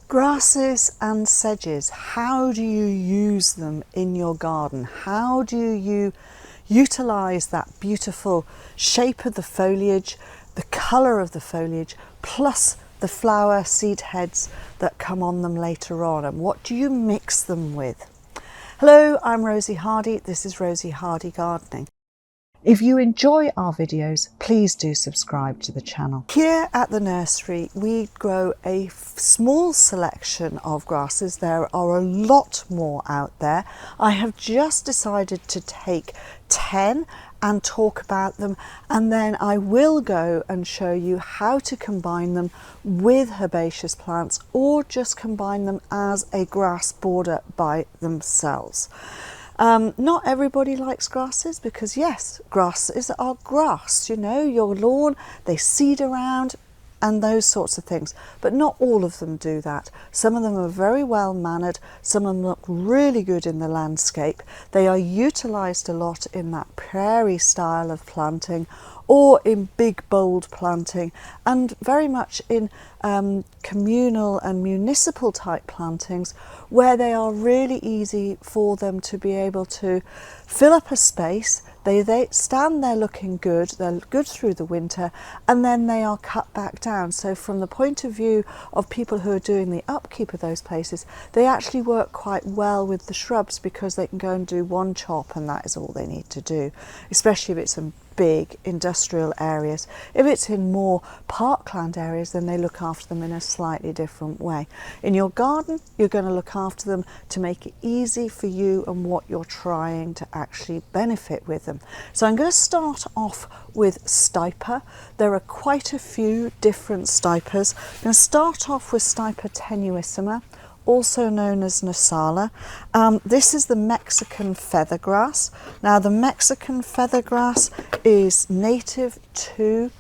Grasses and sedges, how do you use them in your garden? How do you utilise that beautiful shape of the foliage, the colour of the foliage, plus the flower seed heads that come on them later on, and what do you mix them with? Hello, I'm Rosie Hardy. This is Rosie Hardy Gardening. If you enjoy our videos, please do subscribe to the channel. Here at the nursery, we grow a small selection of grasses. There are a lot more out there. I have just decided to take 10 and talk about them, and then I will go and show you how to combine them with herbaceous plants or just combine them as a grass border by themselves. Not everybody likes grasses because yes, grasses are grass, you know, your lawn, they seed around and those sorts of things, but not all of them do that. Some of them are very well mannered, some of them look really good in the landscape. They are utilised a lot in that prairie style of planting or in big bold planting, and very much in communal and municipal type plantings where they are really easy for them to be able to fill up a space. They stand there looking good, they're good through the winter, and then they are cut back down. So from the point of view of people who are doing the upkeep of those places, they actually work quite well with the shrubs because they can go and do one chop and that is all they need to do, especially if it's in big industrial areas. If it's in more parkland areas, then they look after them in a slightly different way. In your garden, you're going to look after them to make it easy for you and what you're trying to actually benefit with them. So I'm going to start off with Stipa. There are quite a few different Stipas. I'm going to start off with Stipa tenuissima, also known as Nasala. This is the Mexican feathergrass. Now the Mexican feathergrass is native to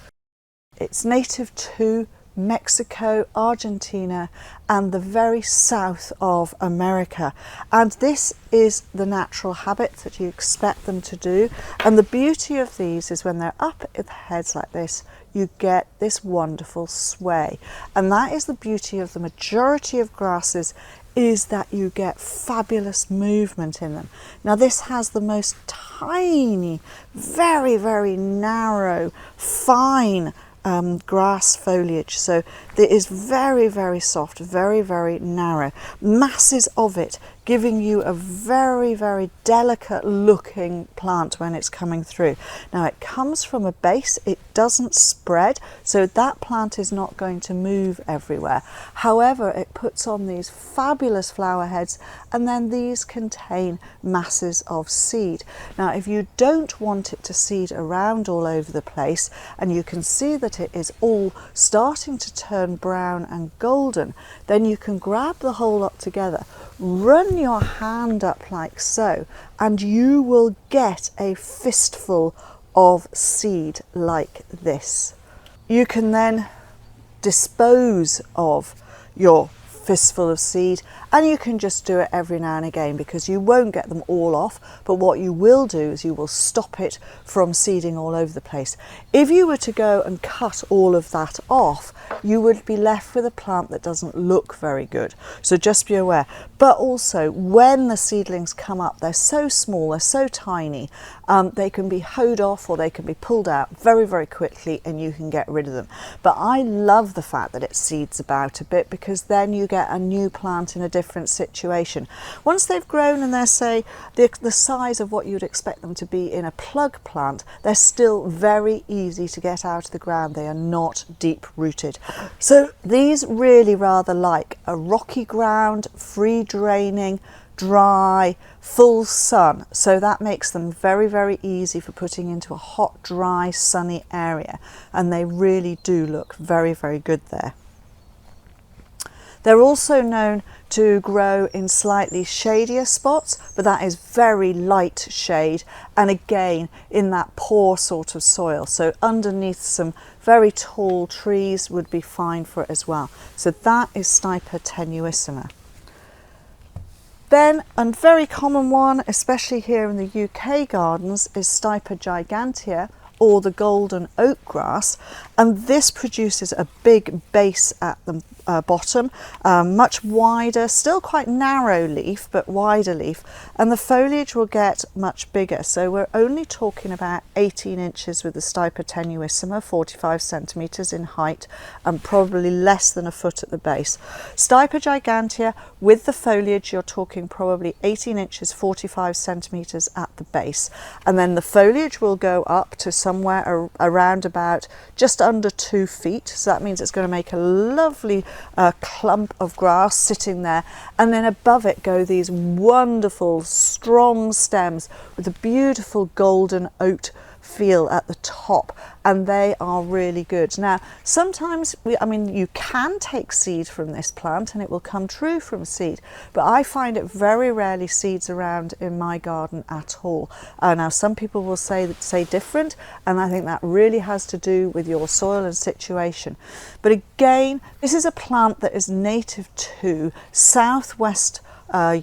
Mexico, Argentina and the very south of America, and this is the natural habit that you expect them to do. And the beauty of these is when they're up at the heads like this, you get this wonderful sway, and that is the beauty of the majority of grasses, is that you get fabulous movement in them. Now this has the most tiny, very, very narrow, fine grass foliage, so it is very, very soft, very, very narrow, masses of it, giving you a very, very delicate looking plant when it's coming through. Now it comes from a base, it doesn't spread, so that plant is not going to move everywhere. However, it puts on these fabulous flower heads, and then these contain masses of seed. Now if you don't want it to seed around all over the place, and you can see that it is all starting to turn brown and golden, then you can grab the whole lot together, run your hand up like so, and you will get a fistful of seed like this. You can then dispose of your fistful of seed, and you can just do it every now and again because you won't get them all off, but what you will do is you will stop it from seeding all over the place. If you were to go and cut all of that off, you would be left with a plant that doesn't look very good, so just be aware. But also when the seedlings come up, they're so small, they're so tiny, they can be hoed off or they can be pulled out very, very quickly and you can get rid of them. But I love the fact that it seeds about a bit because then you get a new plant in a different situation. Once they've grown and they're, say, the size of what you'd expect them to be in a plug plant, they're still very easy to get out of the ground. They are not deep rooted. So these really rather like a rocky ground, free draining, dry, full sun, so that makes them very, very easy for putting into a hot, dry, sunny area, and they really do look very, very good there. They're also known to grow in slightly shadier spots, but that is very light shade, and again in that poor sort of soil, so underneath some very tall trees would be fine for it as well. So that is Stipa tenuissima. Then a very common one, especially here in the UK gardens, is Stipa gigantea, or the golden oak grass, and this produces a big base at the bottom, much wider, still quite narrow leaf, but wider leaf, and the foliage will get much bigger. So we're only talking about 18 inches with the Stipa tenuissima, 45 centimetres in height, and probably less than a foot at the base. Stipa gigantea, with the foliage, you're talking probably 18 inches, 45 centimetres at the base. And then the foliage will go up to somewhere around about just under 2 feet. So that means it's going to make a lovely clump of grass sitting there. And then above it go these wonderful, strong stems with a beautiful golden oat feel at the top, and they are really good. Now sometimes you can take seed from this plant and it will come true from seed, but I find it very rarely seeds around in my garden at all. Now some people will say different, and I think that really has to do with your soil and situation. But again, this is a plant that is native to southwest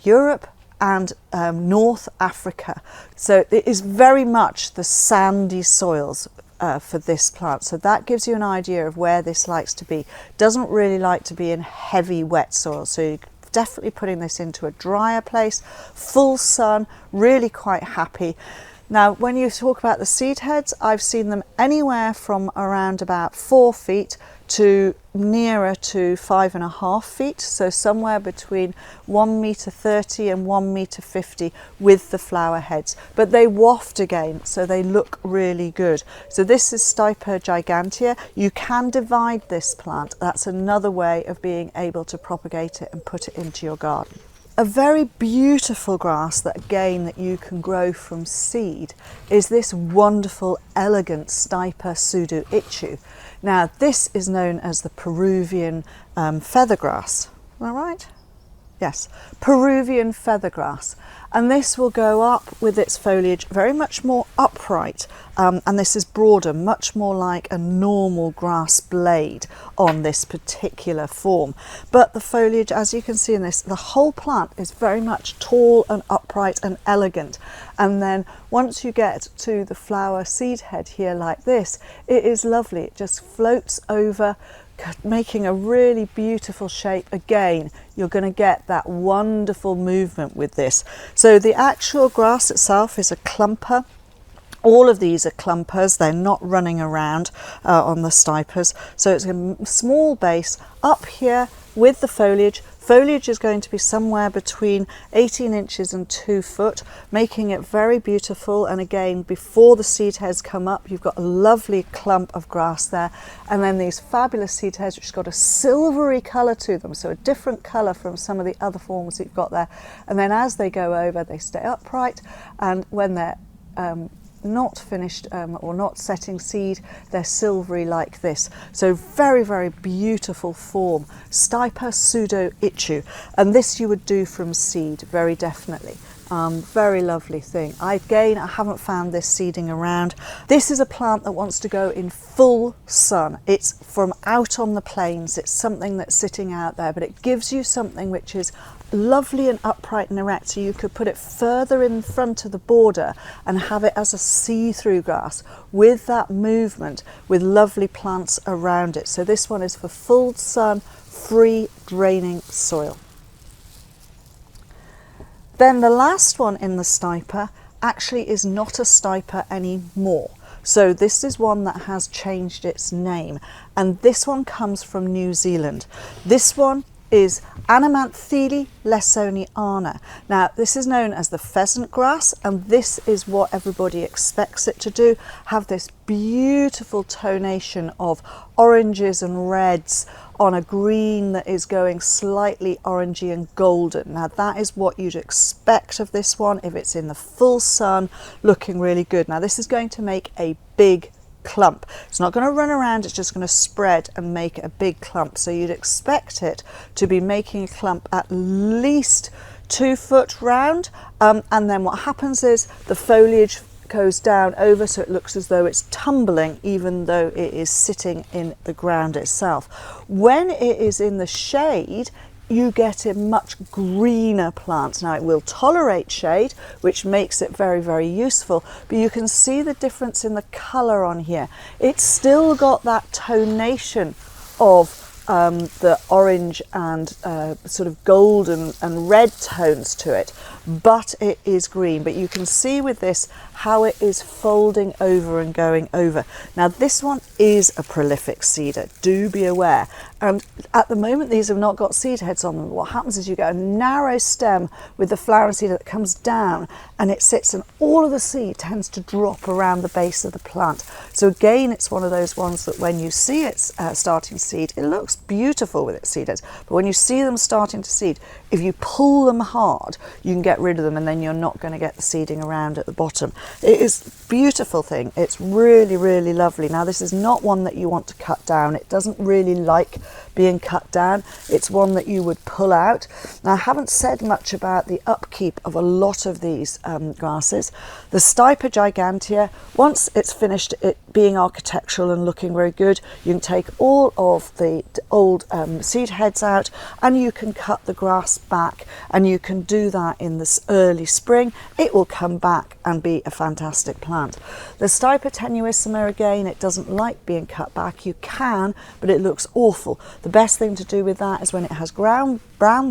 Europe and North Africa. So it is very much the sandy soils for this plant. So that gives you an idea of where this likes to be. Doesn't really like to be in heavy wet soil. So you're definitely putting this into a drier place, full sun, really quite happy. Now, when you talk about the seed heads, I've seen them anywhere from around about 4 feet to nearer to 5.5 feet, so somewhere between 1.30 metre and 1.50 metre with the flower heads. But they waft again, so they look really good. So this is Stipa gigantea. You can divide this plant. That's another way of being able to propagate it and put it into your garden. A very beautiful grass that you can grow from seed is this wonderful, elegant Stipa pseudoichu. Now this is known as the Peruvian feathergrass. Am I right? Yes, Peruvian feathergrass. And this will go up with its foliage very much more upright, and this is broader, much more like a normal grass blade on this particular form. But the foliage, as you can see in this, the whole plant is very much tall and upright and elegant. And then once you get to the flower seed head here like this, it is lovely. It just floats over, making a really beautiful shape. Again, you're going to get that wonderful movement with this. So the actual grass itself is a clumper. All of these are clumpers, they're not running around on the stipas. So it's a small base up here with the foliage. Foliage is going to be somewhere between 18 inches and 2 foot, making it very beautiful. And again, before the seed heads come up, you've got a lovely clump of grass there. And then these fabulous seed heads, which have got a silvery colour to them, so a different colour from some of the other forms that you've got there. And then as they go over, they stay upright. And when they're not finished or not setting seed, they're silvery like this. So very, very beautiful form, Stipa pseudoichu, and this you would do from seed, very definitely. Very lovely thing. I haven't found this seeding around. This is a plant that wants to go in full sun. It's from out on the plains. It's something that's sitting out there, but it gives you something which is lovely and upright and erect, so you could put it further in front of the border and have it as a see-through grass with that movement, with lovely plants around it. So this one is for full sun, free draining soil. Then the last one in the Stipa actually is not a Stipa anymore. So this is one that has changed its name, and this one comes from New Zealand. This one is Anemanthele lessoniana. Now this is known as the pheasant grass, and this is what everybody expects it to do, have this beautiful tonation of oranges and reds on a green that is going slightly orangey and golden. Now that is what you'd expect of this one if it's in the full sun, looking really good. Now this is going to make a big clump. It's not going to run around, it's just going to spread and make a big clump. So you'd expect it to be making a clump at least 2 foot round, and then what happens is the foliage goes down over, so it looks as though it's tumbling even though it is sitting in the ground itself. When it is in the shade, you get a much greener plant. Now it will tolerate shade, which makes it very, very useful, but you can see the difference in the colour on here. It's still got that tonation of the orange and sort of golden and red tones to it, but it is green. But you can see with this how it is folding over and going over. Now this one is a prolific seeder, do be aware. And at the moment these have not got seed heads on them. What happens is you get a narrow stem with the flowering seeder that comes down and it sits, and all of the seed tends to drop around the base of the plant. So again, it's one of those ones that when you see it starting to seed, it looks beautiful with its seed heads, but when you see them starting to seed, if you pull them hard, you can get rid of them and then you're not going to get the seeding around at the bottom. It is a beautiful thing. It's really, really lovely. Now this is not one that you want to cut down. It doesn't really like being cut down. It's one that you would pull out. Now I haven't said much about the upkeep of a lot of these grasses. The Stipa gigantea, once it's finished it being architectural and looking very good, you can take all of the old seed heads out and you can cut the grass back, and you can do that in this early spring. It will come back and be a fantastic plant. The Stipa tenuissima, again, it doesn't like being cut back. You can, but it looks awful. The best thing to do with that is when it has brown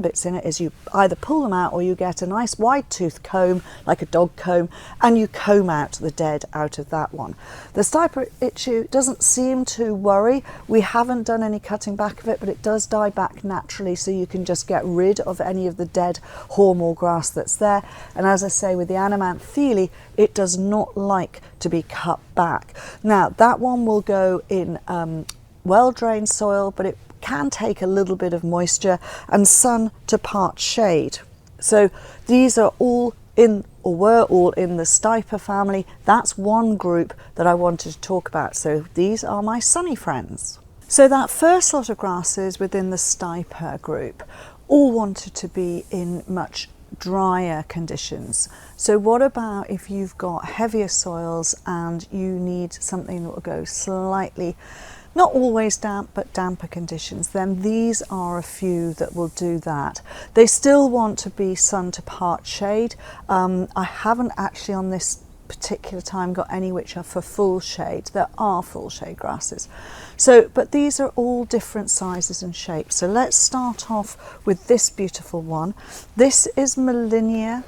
bits in it, is you either pull them out or you get a nice wide tooth comb, like a dog comb, and you comb out the dead out of that one. The Stokesia doesn't seem to worry. We haven't done any cutting back of it, but it does die back naturally, so you can just get rid of any of the dead hormel grass that's there. And as I say, with the Anemanthele, it does not like to be cut back. Now that one will go in well-drained soil, but it can take a little bit of moisture and sun to part shade. So these are all in, or were all in, the Stipa family. That's one group that I wanted to talk about. So these are my sunny friends. So that first lot of grasses within the Stipa group all wanted to be in much drier conditions. So what about if you've got heavier soils and you need something that will go slightly, not always damp, but damper conditions? Then these are a few that will do that. They still want to be sun to part shade. I haven't actually on this particular time got any which are for full shade. There are full shade grasses. So, but these are all different sizes and shapes. So let's start off with this beautiful one. This is Molinia,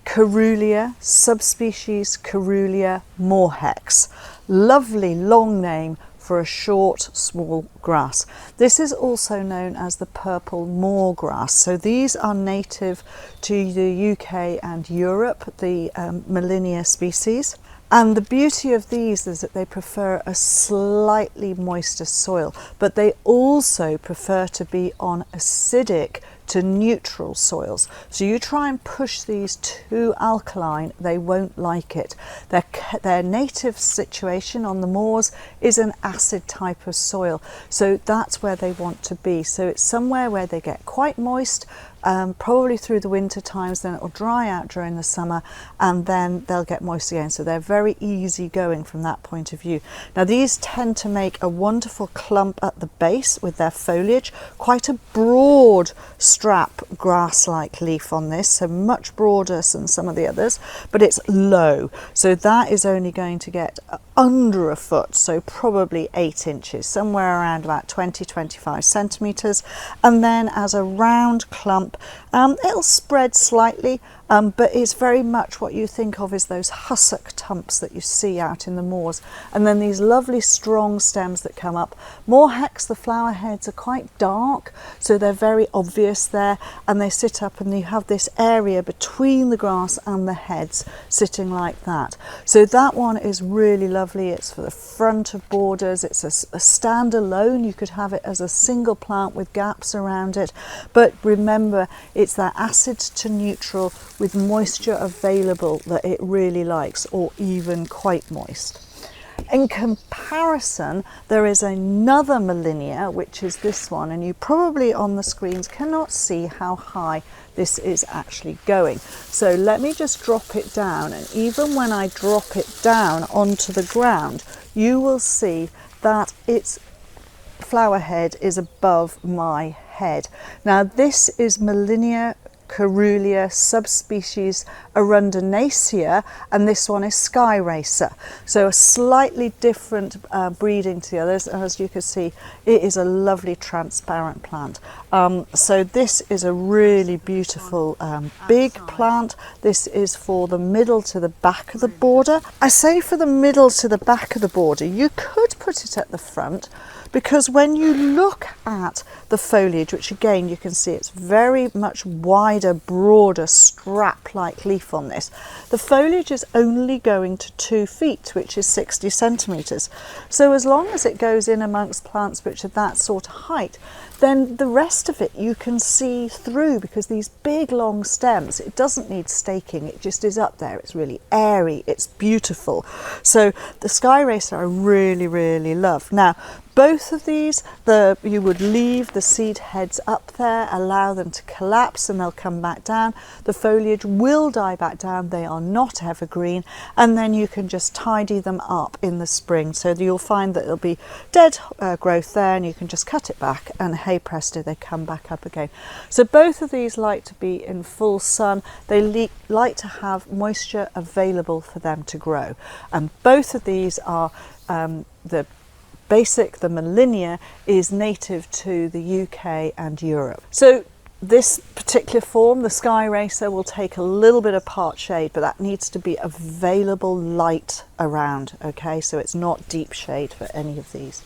caerulea, subspecies caerulea Moorhexe. Lovely long name for a short, small grass. This is also known as the purple moor grass. So these are native to the UK and Europe, the Molinia species. And the beauty of these is that they prefer a slightly moister soil, but they also prefer to be on acidic to neutral soils. So you try and push these too alkaline, they won't like it. Their native situation on the moors is an acid type of soil, so that's where they want to be. So it's somewhere where they get quite moist, probably through the winter times, then it'll dry out during the summer and then they'll get moist again. So they're very easy going from that point of view. Now these tend to make a wonderful clump at the base with their foliage, quite a broad strap grass-like leaf on this, so much broader than some of the others, but it's low, so that is only going to get under a foot, so probably 8 inches, somewhere around about 20-25 centimeters. And then as a round clump, it'll spread slightly, but it's very much what you think of as those hussock tumps that you see out in the moors. And then these lovely strong stems that come up. Moorhexe, the flower heads are quite dark, so they're very obvious there, and they sit up and you have this area between the grass and the heads sitting like that. So that one is really lovely. It's for the front of borders. It's a standalone. You could have it as a single plant with gaps around it, but remember, it's that acid to neutral with moisture available that it really likes, or even quite moist. In comparison, there is another Molinia, which is this one, and you probably on the screens cannot see how high this is actually going. So let me just drop it down, and even when I drop it down onto the ground, you will see that its flower head is above my head. Now this is Molinia caerulea, subspecies arundinacea, and this one is Skyracer. So a slightly different breeding to the others, and as you can see, it is a lovely transparent plant. So this is a really beautiful big plant. This is for the middle to the back of the border. I say for the middle to the back of the border. You could put it at the front, because when you look at the foliage, which again you can see it's very much wider, broader, strap-like leaf on this, the foliage is only going to 2 feet, which is 60 centimetres. So as long as it goes in amongst plants which are that sort of height, then the rest of it you can see through, because these big long stems, it doesn't need staking, it just is up there. It's really airy, it's beautiful. So the Skyracer I really, really love. Now, both of these, you would leave the seed heads up there, allow them to collapse, and they'll come back down. The foliage will die back down, they are not evergreen, and then you can just tidy them up in the spring. So you'll find that there'll be dead growth there, and you can just cut it back, and hey presto, they come back up again. So both of these like to be in full sun. They like to have moisture available for them to grow. And both of these are the Molinia is native to the UK and Europe. So this particular form, the Skyracer, will take a little bit of part shade, but that needs to be available light around, okay? So it's not deep shade for any of these.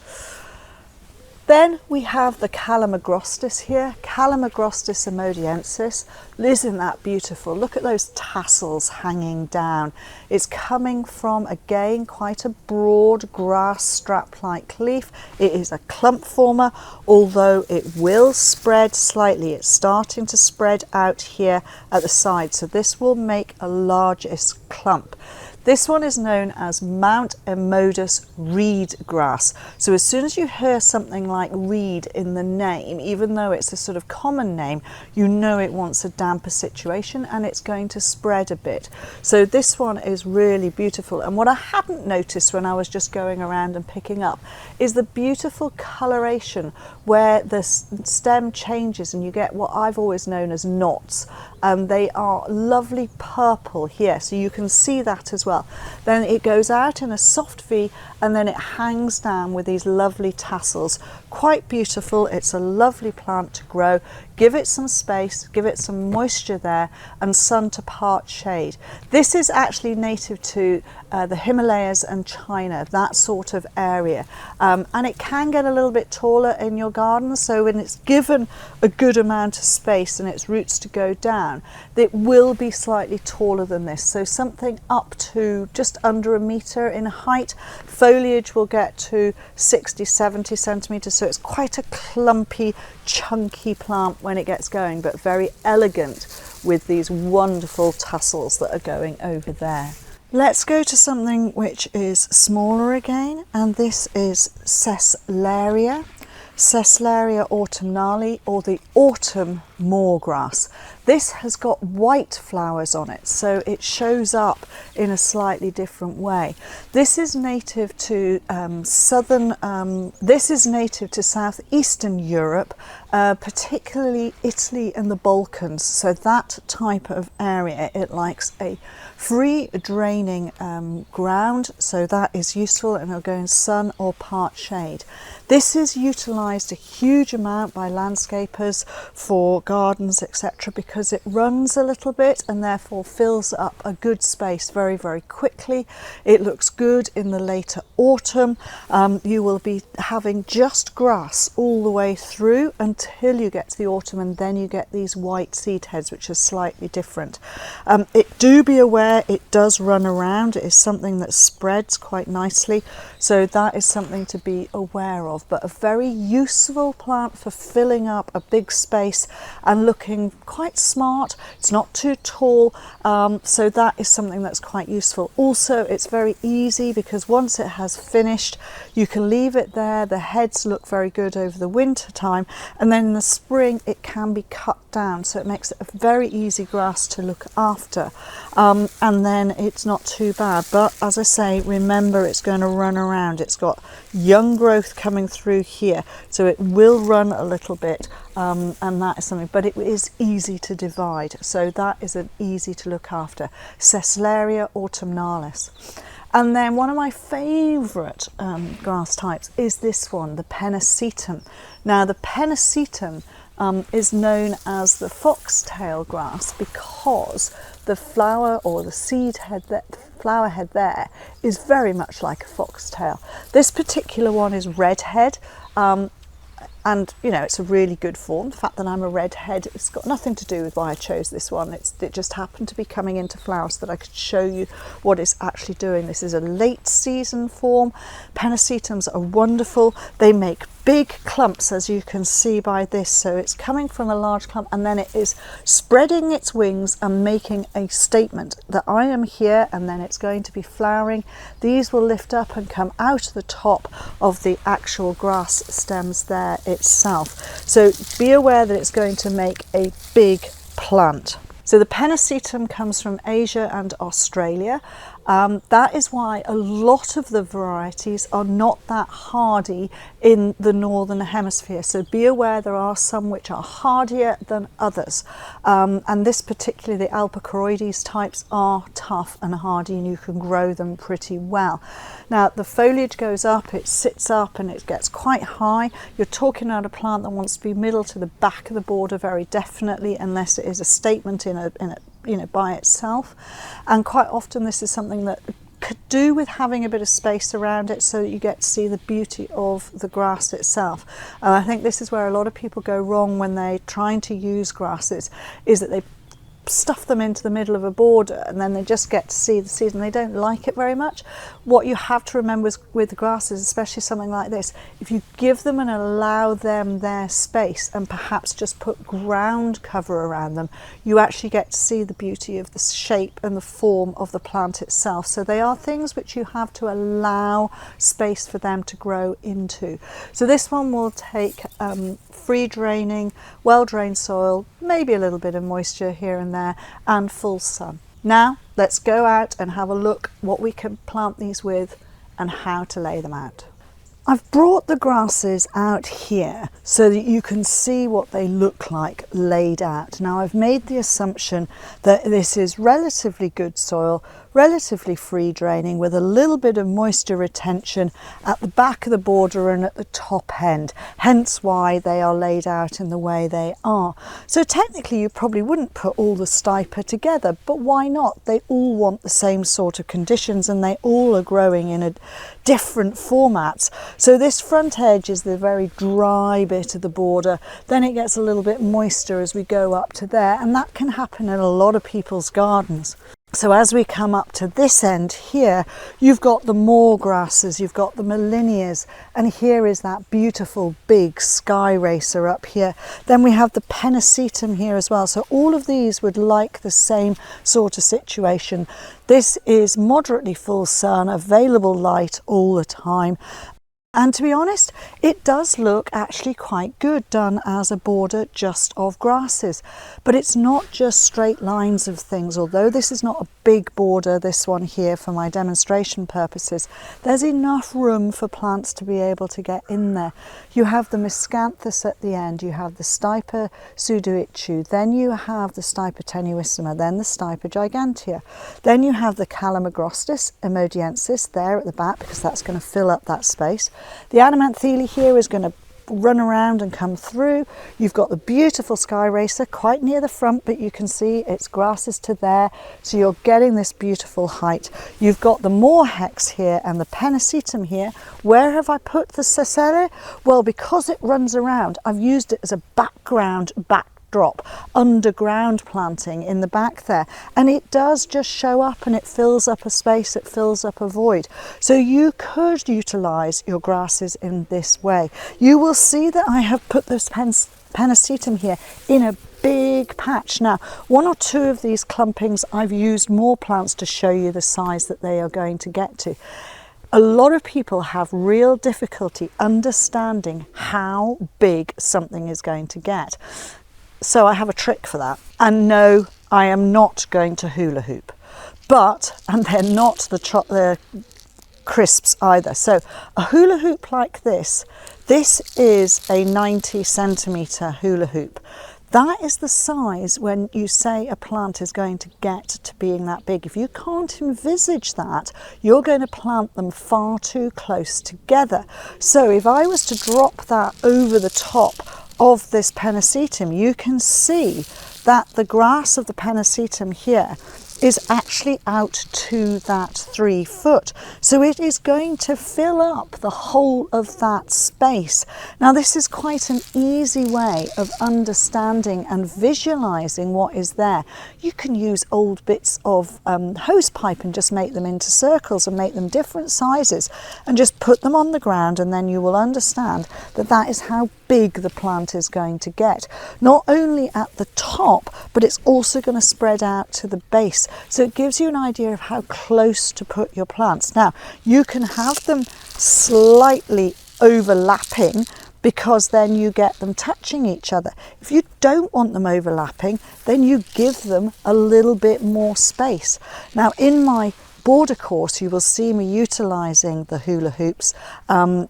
Then we have the Calamagrostis here, Calamagrostis emodensis. Isn't that beautiful? Look at those tassels hanging down. It's coming from, again, quite a broad grass strap-like leaf. It is a clump former, although it will spread slightly. It's starting to spread out here at the side, so this will make a largest clump. This one is known as Mount Emodus reed grass. So as soon as you hear something like reed in the name, even though it's a sort of common name, you know it wants a damper situation and it's going to spread a bit. So this one is really beautiful. And what I hadn't noticed when I was just going around and picking up is the beautiful coloration where the stem changes and you get what I've always known as knots. They are lovely purple here, so you can see that as well. Then it goes out in a soft V and then it hangs down with these lovely tassels. Quite beautiful. It's a lovely plant to grow. Give it some space, give it some moisture there, and sun to part shade. This is actually native to the Himalayas and China, that sort of area. And it can get a little bit taller in your garden, so when it's given a good amount of space and its roots to go down, it will be slightly taller than this. So something up to just under 1 metre in height. Foliage will get to 60, 70 centimetres, so it's quite a clumpy, chunky plant when it gets going, but very elegant with these wonderful tassels that are going over there. Let's go to something which is smaller again, and this is Sesleria. Sesleria autumnale, or the autumn moorgrass. This has got white flowers on it, so it shows up in a slightly different way. This is native to southeastern Europe, particularly Italy and the Balkans. So that type of area, it likes a free draining ground, so that is useful, and it'll go in sun or part shade. This is utilised a huge amount by landscapers for gardens, etc., because it runs a little bit and therefore fills up a good space very, very quickly. It looks good in the later autumn. You will be having just grass all the way through until you get to the autumn, and then you get these white seed heads, which are slightly different. Do be aware it does run around. It is something that spreads quite nicely, so that is something to be aware of, but a very useful plant for filling up a big space and looking quite smart. It's not too tall, so that is something that's quite useful. Also, it's very easy because once it has finished, you can leave it there. The heads look very good over the winter time, and then in the spring it can be cut down, so it makes it a very easy grass to look after, and then it's not too bad. But as I say, remember, it's going to run around. It's got young growth coming through here, so it will run a little bit, and that is something, but it is easy to divide, so that is an easy to look after. Sesleria autumnalis. And then one of my favourite grass types is this one, the Pennisetum. Now the Pennisetum is known as the foxtail grass because the flower, or the seed head, flower head there, is very much like a foxtail. This particular one is redhead. And you know, it's a really good form. The fact that I'm a redhead, it's got nothing to do with why I chose this one. It just happened to be coming into flower so that I could show you what it's actually doing. This is a late season form. Pennisetums are wonderful. They make big clumps, as you can see by this. So it's coming from a large clump, and then it is spreading its wings and making a statement that I am here, and then it's going to be flowering. These will lift up and come out of the top of the actual grass stems there itself. So be aware that it's going to make a big plant. So the Pennisetum comes from Asia and Australia. That is why a lot of the varieties are not that hardy in the northern hemisphere. So be aware there are some which are hardier than others. And this particularly, the alopecuroides types, are tough and hardy, and you can grow them pretty well. Now the foliage goes up, it sits up, and it gets quite high. You're talking about a plant that wants to be middle to the back of the border very definitely, unless it is a statement in a you know, by itself. And quite often this is something that could do with having a bit of space around it so that you get to see the beauty of the grass itself. And I think this is where a lot of people go wrong when they're trying to use grasses, is that they stuff them into the middle of a border and then they just get to see the seed and they don't like it very much. What you have to remember is, with the grasses, especially something like this, if you give them and allow them their space and perhaps just put ground cover around them, you actually get to see the beauty of the shape and the form of the plant itself. So they are things which you have to allow space for them to grow into. So this one will take free draining, well drained soil, maybe a little bit of moisture here and there, and full sun. Now let's go out and have a look what we can plant these with and how to lay them out. I've brought the grasses out here so that you can see what they look like laid out. Now I've made the assumption that this is relatively good soil, relatively free draining, with a little bit of moisture retention at the back of the border and at the top end, hence why they are laid out in the way they are. So technically you probably wouldn't put all the Stipa together, but why not? They all want the same sort of conditions and they all are growing in a different formats. So this front edge is the very dry bit of the border, then it gets a little bit moister as we go up to there, and that can happen in a lot of people's gardens. So as we come up to this end here, you've got the moor grasses, you've got the Molinias, and here is that beautiful big Skyracer up here. Then we have the Pennisetum here as well. So all of these would like the same sort of situation. This is moderately full sun, available light all the time. And to be honest, it does look actually quite good done as a border just of grasses. But it's not just straight lines of things. Although this is not a big border, this one here, for my demonstration purposes, there's enough room for plants to be able to get in there. You have the Miscanthus at the end, you have the Stipa pseudoichu, then you have the Stipa tenuissima, then the Stipa gigantea. Then you have the Calamagrostis, emodensis there at the back, because that's going to fill up that space. The Anemanthele here is going to run around and come through. You've got the beautiful Skyracer quite near the front, but you can see its grasses to there, so you're getting this beautiful height. You've got the Moorhexe here and the Pennisetum here. Where have I put the Sesleria? Well, because it runs around, I've used it as a background backdrop, underground planting in the back there, and it does just show up and it fills up a space, it fills up a void. So you could utilize your grasses in this way. You will see that I have put this Pennisetum here in a big patch. Now, one or two of these clumpings I've used more plants to show you the size that they are going to get to. a lot of people have real difficulty understanding how big something is going to get. So I have a trick for that. And no, I am not going to hula hoop. But, and they're not the crisps either. So a hula hoop like this is a 90 centimetre hula hoop. That is the size when you say a plant is going to get to being that big. If you can't envisage that, you're going to plant them far too close together. So if I was to drop that over the top of this Pennisetum, you can see that the grass of the Pennisetum here is actually out to that 3 foot. So it is going to fill up the whole of that space. Now this is quite an easy way of understanding and visualizing what is there. You can use old bits of hose pipe and just make them into circles and make them different sizes and just put them on the ground, and then you will understand that that is how big the plant is going to get. Not only at the top, but it's also going to spread out to the base. So it gives you an idea of how close to put your plants. Now, you can have them slightly overlapping because then you get them touching each other. If you don't want them overlapping, then you give them a little bit more space. Now, in my border course, you will see me utilising the hula hoops, and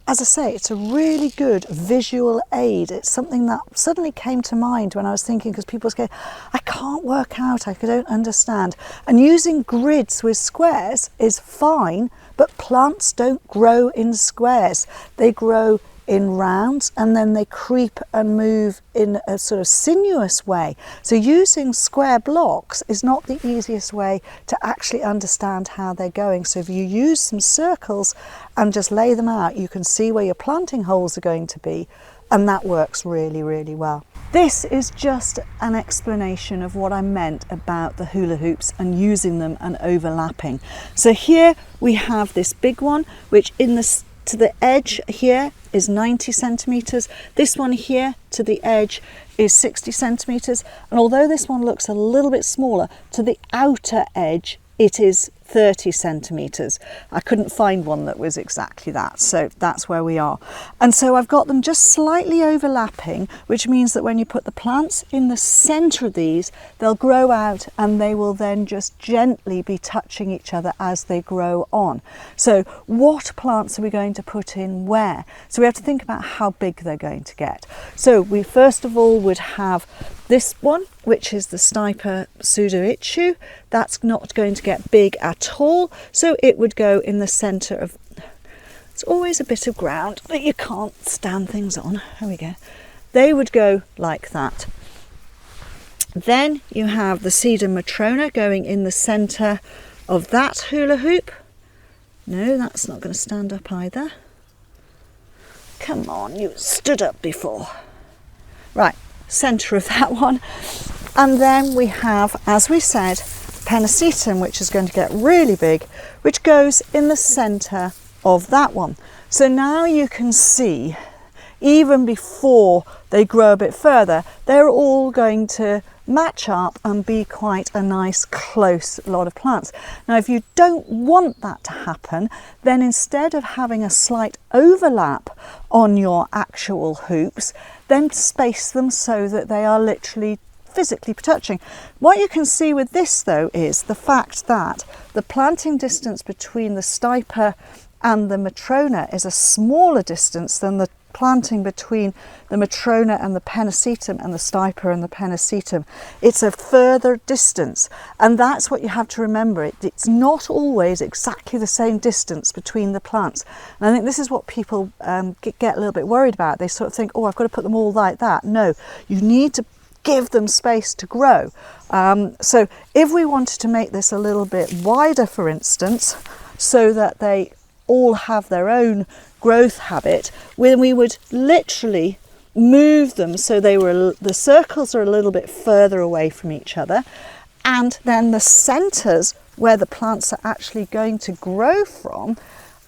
as I say, it's a really good visual aid. It's something that suddenly came to mind when I was thinking, because people say, I can't work out, I don't understand. And using grids with squares is fine, but plants don't grow in squares. They grow in rounds, and then they creep and move in a sort of sinuous way. So using square blocks is not the easiest way to actually understand how they're going. So if you use some circles and just lay them out, you can see where your planting holes are going to be, and that works really, really well. This is just an explanation of what I meant about the hula hoops and using them and overlapping. So here we have this big one, which to the edge here is 90 centimetres. This one here to the edge is 60 centimetres. And although this one looks a little bit smaller, to the outer edge it is 30 centimetres. I couldn't find one that was exactly that, so that's where we are. And so I've got them just slightly overlapping, which means that when you put the plants in the centre of these, they'll grow out and they will then just gently be touching each other as they grow on. So what plants are we going to put in where? So we have to think about how big they're going to get. So we first of all would have this one, which is the Stipa pseudoichu. That's not going to get big at all, so it would go in the centre of, it's always a bit of ground that you can't stand things on. There we go. They would go like that. Then you have the Sedum Matrona going in the centre of that hula hoop. No, that's not going to stand up either. Come on, you stood up before. Right, centre of that one. And then we have, as we said, Pennisetum, which is going to get really big, which goes in the centre of that one. So now you can see, even before they grow a bit further, they're all going to match up and be quite a nice close lot of plants. Now if you don't want that to happen, then instead of having a slight overlap on your actual hoops, then space them so that they are literally physically touching. What you can see with this though is the fact that the planting distance between the Stipa and the Matrona is a smaller distance than the planting between the Matrona and the Pennisetum and the Stipa and the Pennisetum. It's a further distance, and that's what you have to remember. It's not always exactly the same distance between the plants, and I think this is what people get a little bit worried about. They sort of think, oh, I've got to put them all like that. No, you need to give them space to grow. So if we wanted to make this a little bit wider, for instance, so that they all have their own growth habit, when we would literally move them so the circles are a little bit further away from each other, and then the centres where the plants are actually going to grow from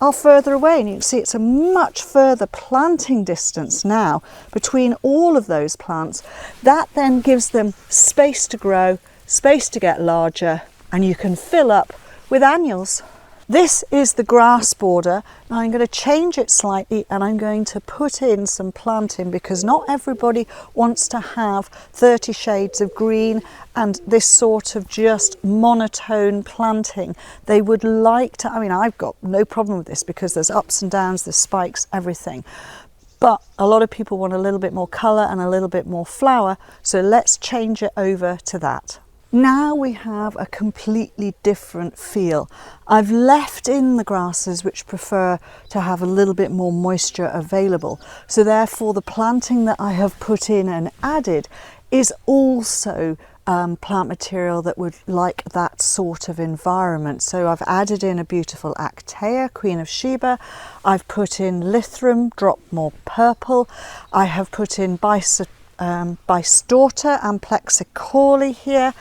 are further away, and you can see it's a much further planting distance now between all of those plants. That then gives them space to grow, space to get larger, and you can fill up with annuals. This is the grass border. Now I'm going to change it slightly and I'm going to put in some planting because not everybody wants to have 30 shades of green and this sort of just monotone planting. They would like to, I mean, I've got no problem with this because there's ups and downs, there's spikes, everything. But a lot of people want a little bit more colour and a little bit more flower, so let's change it over to that. Now we have a completely different feel. I've left in the grasses which prefer to have a little bit more moisture available. So therefore the planting that I have put in and added is also plant material that would like that sort of environment. So I've added in a beautiful Actaea, Queen of Sheba. I've put in Lythrum, Dropmore Purple. I have put in Bistorta and Plexicauli here.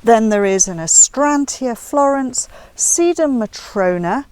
Then there is an Astrantia Florence, Sedum Matrona,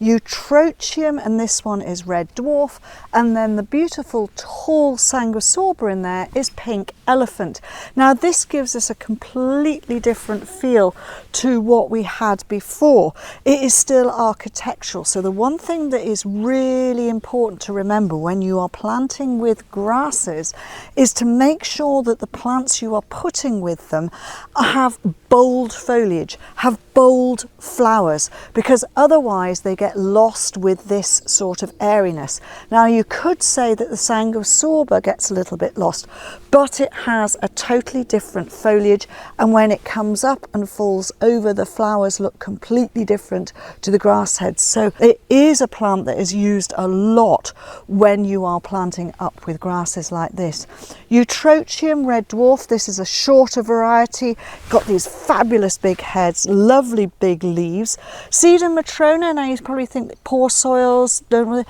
Eutrochium, and this one is Red Dwarf, and then the beautiful tall Sanguisorba in there is Pink Elephant. Now this gives us a completely different feel to what we had before. It is still architectural, so the one thing that is really important to remember when you are planting with grasses is to make sure that the plants you are putting with them have bold foliage, have bold flowers, because otherwise they get lost with this sort of airiness. Now you could say that the Sanguisorba gets a little bit lost, but it has a totally different foliage, and when it comes up and falls over, the flowers look completely different to the grass heads. So it is a plant that is used a lot when you are planting up with grasses like this. Eutrochium Red Dwarf, this is a shorter variety, got these fabulous big heads, lovely big leaves. Sedum Matrona, now you probably think that poor soils don't really,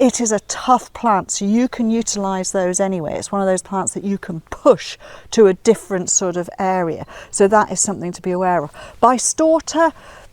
it is a tough plant, so you can utilise those anyway. It's one of those plants that you can push to a different sort of area, so that is something to be aware of. Bistorta,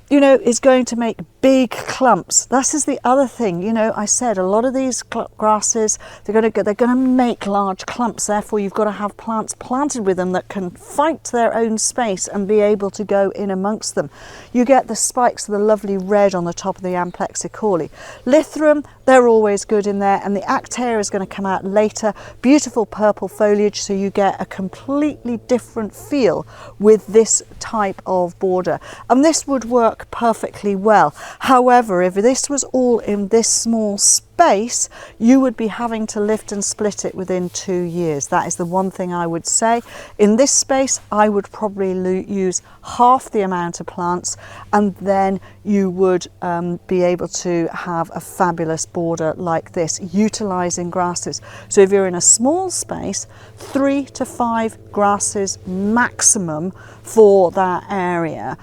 you know, is going to make big clumps. This is the other thing, you know, I said a lot of these grasses, they're going to make large clumps, therefore you've got to have plants planted with them that can fight their own space and be able to go in amongst them. You get the spikes of the lovely red on the top of the Plexicauli. Lythrum, they're always good in there, and the Actaea is going to come out later. Beautiful purple foliage, so you get a completely different feel with this type of border, and this would work perfectly well. However, if this was all in this small space, you would be having to lift and split it within 2 years. That is the one thing I would say. In this space, I would probably use half the amount of plants, and then you would be able to have a fabulous border like this, utilising grasses. So if you're in a small space, 3 to 5 grasses maximum for that area,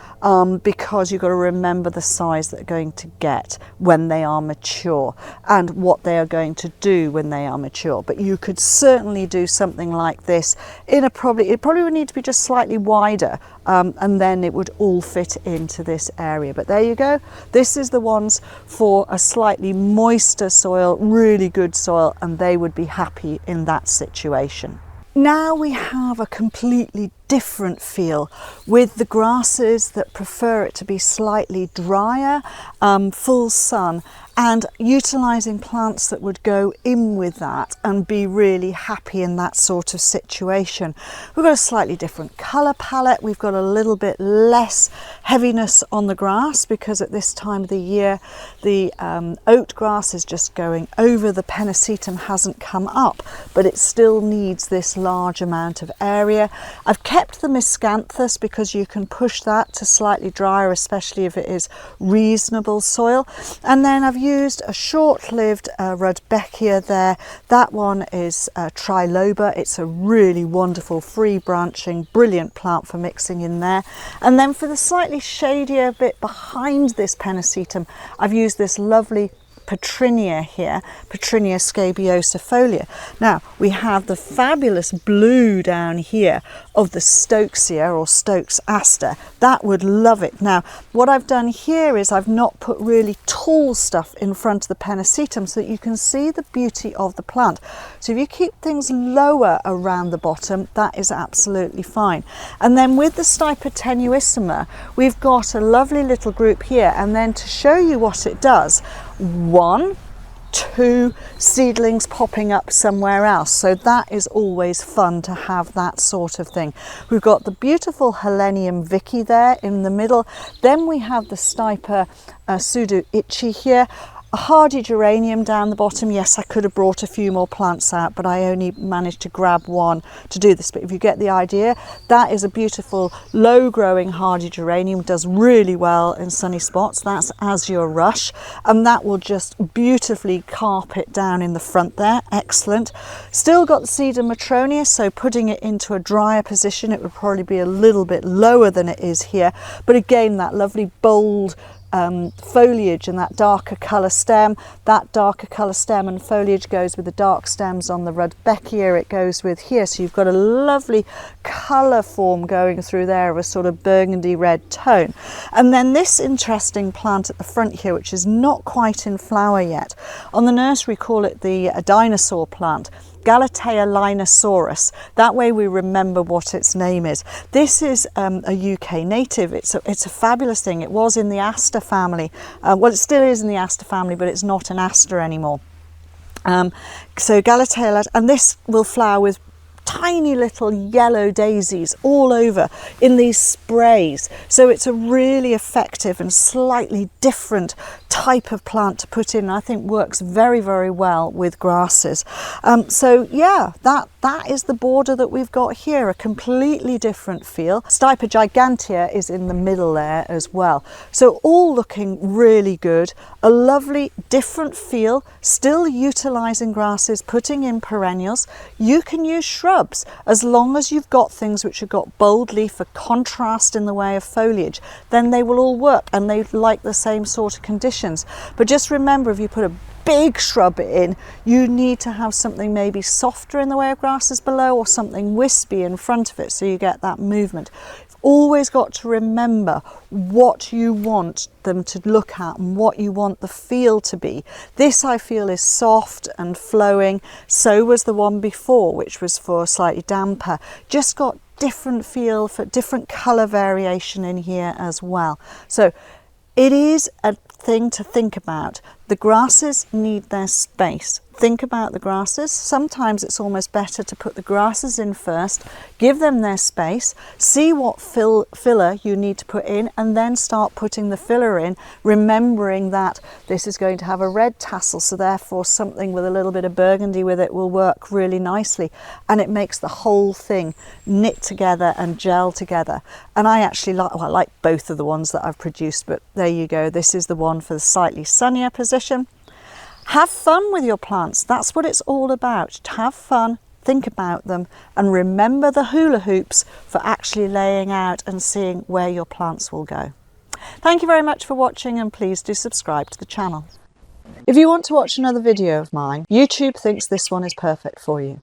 because you've got to remember the size that they're going to get when they are mature and what they are going to do when they are mature. But you could certainly do something like this in a it probably would need to be just slightly wider, and then it would all fit into this area. But there you go, this is the ones for a slightly moister soil, really good soil, and they would be happy in that situation. Now we have a completely different feel with the grasses that prefer it to be slightly drier, full sun, and utilising plants that would go in with that and be really happy in that sort of situation. We've got a slightly different colour palette. We've got a little bit less heaviness on the grass because at this time of the year the oat grass is just going over. The Pennisetum hasn't come up, but it still needs this large amount of area. I've kept the Miscanthus because you can push that to slightly drier, especially if it is reasonable soil. And then I've used a short-lived Rudbeckia there. That one is Triloba. It's a really wonderful free branching, brilliant plant for mixing in there. And then for the slightly shadier bit behind this Pennisetum, I've used this lovely Perennial here, Perennial scabiosifolia. Now we have the fabulous blue down here of the Stokesia or Stokes aster, that would love it. Now, what I've done here is I've not put really tall stuff in front of the Pennisetum so that you can see the beauty of the plant. So if you keep things lower around the bottom, that is absolutely fine. And then with the Stipa tenuissima, we've got a lovely little group here, and then to show you what it does, 1, 2 seedlings popping up somewhere else. So that is always fun to have that sort of thing. We've got the beautiful Helenium Vicky there in the middle. Then we have the Stipa pseudoichu here. A hardy geranium down the bottom. Yes, I could have brought a few more plants out, but I only managed to grab one to do this. But if you get the idea, that is a beautiful low growing hardy geranium, does really well in sunny spots. That's Azure Rush, and that will just beautifully carpet down in the front there. Excellent. Still got the Cedar Matrona, so putting it into a drier position, it would probably be a little bit lower than it is here. But again, that lovely bold foliage and that darker colour stem. That darker colour stem and foliage goes with the dark stems on the Rudbeckia, it goes with here. So you've got a lovely colour form going through there of a sort of burgundy red tone. And then this interesting plant at the front here, which is not quite in flower yet. On the nursery call it the dinosaur plant. Galatea linosaurus. That way we remember what its name is. This is a UK native. It's a fabulous thing. It was in the aster family. Well, it still is in the aster family, but it's not an aster anymore. So Galatea, and this will flower with tiny little yellow daisies all over in these sprays. So it's a really effective and slightly different type of plant to put in. I think works very, very well with grasses. So yeah, that is the border that we've got here, a completely different feel. Stipa gigantea is in the middle there as well. So all looking really good, a lovely different feel, still utilising grasses, putting in perennials. You can use shrubs as long as you've got things which have got bold leaf for contrast in the way of foliage, then they will all work and they like the same sort of conditions. But just remember, if you put a big shrub in, you need to have something maybe softer in the way of grasses below or something wispy in front of it so you get that movement. You've always got to remember what you want them to look at and what you want the feel to be. This I feel is soft and flowing. So was the one before, which was for slightly damper. Just got different feel, for different colour variation in here as well. So it is a thing to think about. The grasses need their space. Think about the grasses. Sometimes it's almost better to put the grasses in first, give them their space, see what filler you need to put in, and then start putting the filler in, remembering that this is going to have a red tassel, so therefore something with a little bit of burgundy with it will work really nicely, and it makes the whole thing knit together and gel together. And I actually like, well, I like both of the ones that I've produced, but there you go. This is the one for the slightly sunnier position. Have fun with your plants. That's what it's all about. To have fun, think about them, and remember the hula hoops for actually laying out and seeing where your plants will go. Thank you very much for watching, and please do subscribe to the channel. If you want to watch another video of mine, YouTube thinks this one is perfect for you.